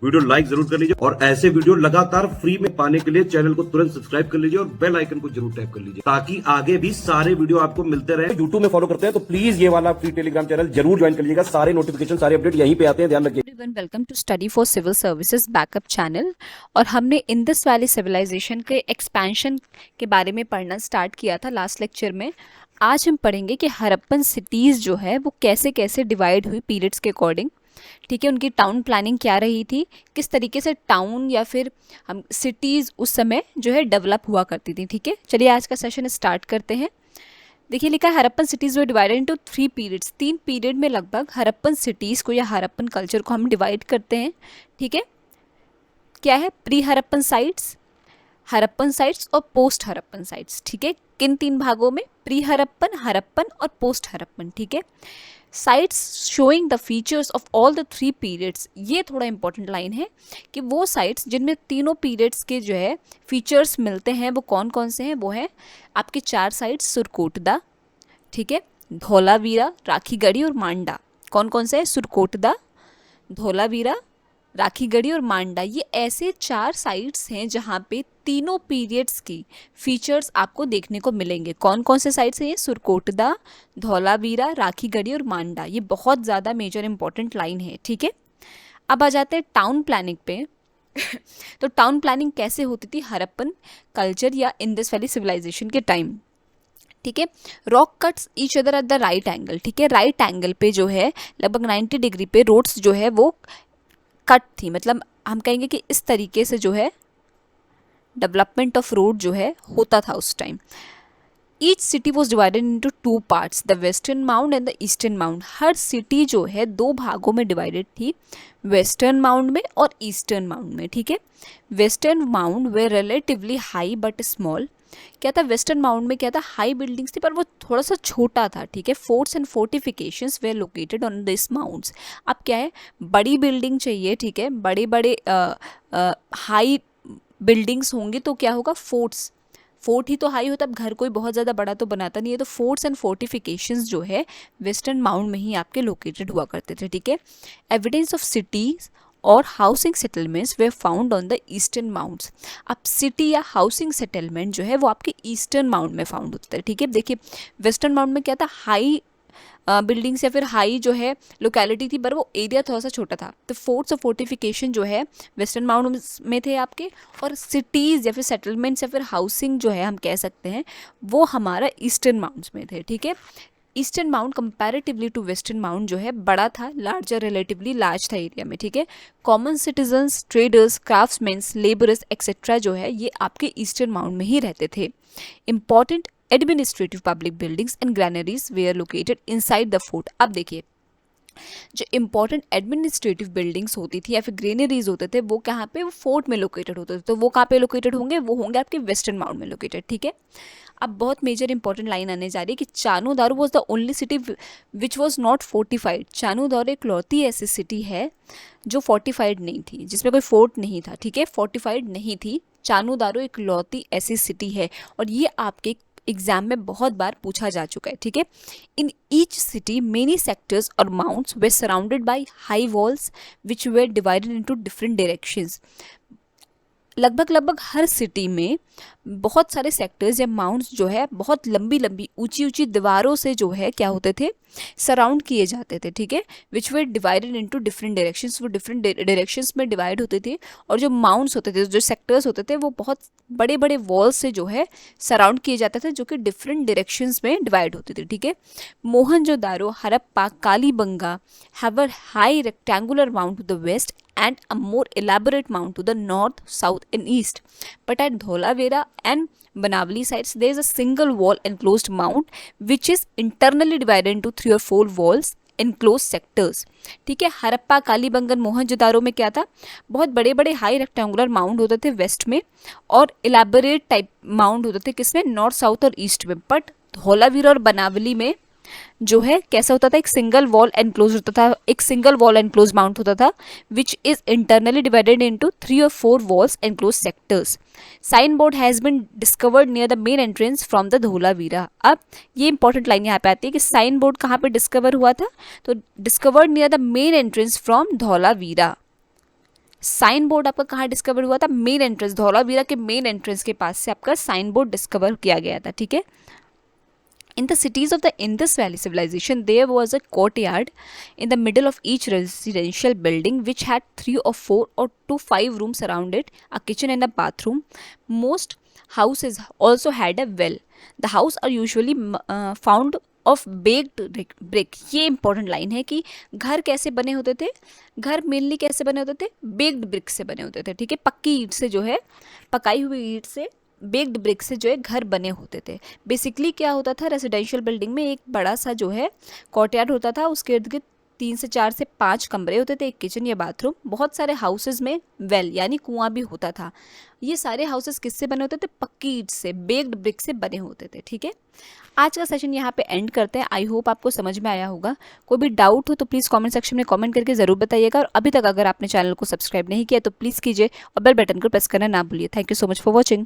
Video like जरूर कर लीजिए और ऐसे वीडियो लगातार फ्री में पाने के लिए चैनल को तुरंत सब्सक्राइब कर लीजिए और बेल आइकन को जरूर टैप कर लीजिए ताकि आगे भी सारे वीडियो आपको मिलते रहे। यूट्यूब में फॉलो करते हैं तो प्लीज ये वाला फ्री टेलीग्राम चैनल जरूर ज्वाइन कर लीजिएगा, सारे नोटिफिकेशन सारे अपडेट यहीं पे आते हैं, ध्यान रखिए। Welcome to study for civil services backup channel. और हमने इंडस वैली सिविलाइजेशन के एक्सपेंशन के बारे में पढ़ना स्टार्ट किया था लास्ट लेक्चर में। आज हम पढ़ेंगे कि हड़प्पन सिटीज़ जो है वो कैसे कैसे डिवाइड हुई पीरियड्स के अकॉर्डिंग। ठीक है, उनकी टाउन प्लानिंग क्या रही थी, किस तरीके से टाउन या फिर हम सिटीज़ उस समय जो है डेवलप हुआ करती थी। ठीक है, चलिए आज का सेशन स्टार्ट करते हैं। देखिए लिखा है Harappan cities were divided into 3 periods. 3 period में लगभग हड़प्पन सिटीज़ को या हड़प्पन कल्चर को हम डिवाइड करते हैं। ठीक है, क्या है, pre Harappan sites, Harappan sites और पोस्ट हड़प्पन साइट्स। ठीक है, किन 3 भागों में, प्री हड़प्पन, हड़प्पन और पोस्ट हड़प्पन। ठीक है, sites showing the features of all the 3 periods. ये थोड़ा इंपॉर्टेंट लाइन है कि वो साइट्स जिनमें तीनों पीरियड्स के जो है फीचर्स मिलते हैं वो कौन कौन से हैं। वो है आपके 4 साइट्स, सुरकोटदा, ठीक है, धौलावीरा, राखीगढ़ी और मांडा। कौन कौन से है, सुरकोटदा, धौलावीरा, राखीगढ़ी और मांडा। ये ऐसे 4 साइट्स हैं जहाँ पे तीनों पीरियड्स की फीचर्स आपको देखने को मिलेंगे। कौन कौन से साइट्स हैं ये, सुरकोटदा, धौलावीरा, राखीगढ़ी और मांडा। ये बहुत ज़्यादा मेजर इंपॉर्टेंट लाइन है। ठीक है, अब आ जाते हैं टाउन प्लानिंग पे। तो टाउन प्लानिंग कैसे होती थी हड़प्पन कल्चर या इंडस वैली सिविलाइजेशन के टाइम। ठीक है, rock cuts each other at the right angle. ठीक है, राइट एंगल पे जो है लगभग 90 डिग्री पे रोड्स जो है वो कट थी। मतलब हम कहेंगे कि इस तरीके से जो है डेवलपमेंट ऑफ रोड जो है होता था उस time. Each city was divided into 2 parts, the western mound and the eastern mound. Her city जो है 2 भागों में डिवाइडेड थी, वेस्टर्न माउंड में और ईस्टर्न माउंड में। ठीक है, western mound way relatively high but small. क्या था, वेस्टर्न माउंड में क्या था, हाई बिल्डिंग्स थी पर वो थोड़ा सा छोटा था। ठीक है, forts and fortifications were located on this mounts. अब क्या है, बड़ी बिल्डिंग चाहिए। ठीक है, बड़े बड़े हाई बिल्डिंग्स होंगे तो क्या होगा, फोर्ट्स, फोर्ट ही तो हाई होता है। अब घर कोई बहुत ज़्यादा बड़ा तो बनाता नहीं है, तो फोर्ट्स एंड फोर्टिफिकेशंस जो है वेस्टर्न माउंड में ही आपके लोकेटेड हुआ करते थे। ठीक है, एविडेंस ऑफ सिटीज़ और housing settlements were found on the eastern mounts. अब सिटी या हाउसिंग सेटलमेंट जो है वो आपके ईस्टर्न माउंट में फाउंड होता है। ठीक है, देखिए वेस्टर्न माउंट में क्या था, हाई बिल्डिंग्स या फिर हाई जो है लोकेलिटी थी पर वो एरिया थोड़ा सा छोटा था। तो फोर्ट्स और फोर्टिफिकेशन जो है वेस्टर्न माउंट में थे आपके, और सिटीज़ या फिर सेटलमेंट्स या फिर हाउसिंग जो है हम कह सकते हैं वो हमारा ईस्टर्न माउंट्स में थे। ठीक है, eastern mount comparatively to western mount जो है बड़ा था, लार्जर, रिलेटिवली लार्ज था एरिया में। ठीक है, common citizens, traders, craftsmans, labourers etcetera जो है ये आपके ईस्टर्न माउंट में ही रहते थे। Important administrative public buildings and granaries were located inside the fort. अब देखिए जो इंपॉर्टेंट एडमिनिस्ट्रेटिव बिल्डिंग्स होती थी या फिर ग्रेनरीज होते थे वो कहाँ पे, वो फोर्ट में लोकेटेड होते थे। तो वो कहाँ पे लोकेटेड होंगे, वो होंगे आपके वेस्टर्न माउंट में लोकेटेड। ठीक है, अब बहुत मेजर इंपॉर्टेंट लाइन आने जा रही है कि Chanhudaro was the only city which was not fortified. Chanhudaro इकलौती ऐसी सिटी है जो फोर्टिफाइड नहीं थी, जिसमें कोई फोर्ट नहीं था। ठीक है, फोर्टिफाइड नहीं थी, चानूदारो इकलौती ऐसी सिटी है और ये आपके एग्जाम में बहुत बार पूछा जा चुका है। ठीक है, in each city many sectors और mounts they surrounded by high walls which they divided into different directions. लगभग हर सिटी में बहुत सारे सेक्टर्स या माउंट्स जो है बहुत लंबी लंबी ऊंची ऊंची दीवारों से जो है क्या होते थे, सराउंड किए जाते थे। ठीक है, विच they divided into different directions, वो डिफरेंट डायरेक्शंस में डिवाइड होते थे। और जो माउंट्स होते थे, जो सेक्टर्स होते थे, वो बहुत बड़े बड़े वॉल्स से जो है सराउंड किए जाते थे जो कि डिफरेंट डायरेक्शंस में डिवाइड होते थे। ठीक है, Mohenjodaro, Harappa, Kalibangan have a high rectangular mount to the west and a more elaborate mount to the north, south and east. But at Dholavira and Banavali sites there is a single wall enclosed mount which is internally divided into 3 or 4 walls enclosed sectors. ठीक है, हड़प्पा, कालीबंगन, मोहनजोदारो में क्या था, बहुत बड़े बड़े high rectangular mount होते थे वेस्ट में और इलाबोरेट टाइप माउंट होते थे किसमें, नॉर्थ, साउथ और ईस्ट में। बट धौलावीरा और बनावली में जो है कैसा होता था, एक सिंगल वॉल एनक्लोज होता था, एक सिंगल वॉल एनक्लोज माउंट होता था which is internally divided into 3 or 4 walls enclosed sectors. Sign board has been discovered near the main entrance from the Dholavira. अब ये इंपॉर्टेंट लाइन यहाँ पे आती है कि साइन बोर्ड कहाँ पे डिस्कवर हुआ था, तो discovered near the main entrance from Dholavira. Sign board आपका कहाँ डिस्कवर हुआ था? मेन एंट्रेंस, धौलावीरा के मेन एंट्रेंस के पास से आपका साइन बोर्ड डिस्कवर किया गया था, ठीक है। In the cities of the Indus Valley civilization, there was a courtyard in the middle of each residential building which had 3 or 4 or to 5 rooms around it, a kitchen and a bathroom. Most houses also had a well. The house are usually found of baked brick. ये important line है कि घर कैसे बने होते थे? घर mainly कैसे बने होते थे? बेक्ड ब्रिक से बने होते थे, ठीक है। पक्की ईंट से जो है, पकाई हुई ईंट से, बेक्ड ब्रिक से जो है घर बने होते थे। बेसिकली क्या होता था, रेजिडेंशियल बिल्डिंग में एक बड़ा सा जो है कोर्टयार्ड होता था, उसके इर्द गिर्द 3 से 4 से 5 कमरे होते थे, एक किचन या बाथरूम। बहुत सारे हाउसेज में वेल यानी कुआं भी होता था। ये सारे हाउसेज किससे बने होते थे? पक्की ईंट से, बेक्ड ब्रिक से बने होते थे, ठीक है। आज का सेशन यहाँ पे एंड करते हैं। आई होप आपको समझ में आया होगा। कोई भी डाउट हो तो प्लीज़ कमेंट सेक्शन में कमेंट करके ज़रूर बताइएगा, और अभी तक अगर आपने चैनल को सब्सक्राइब नहीं किया तो प्लीज़ कीजिए और बेल बटन को प्रेस करना ना भूलिए। Thank you so much for watching.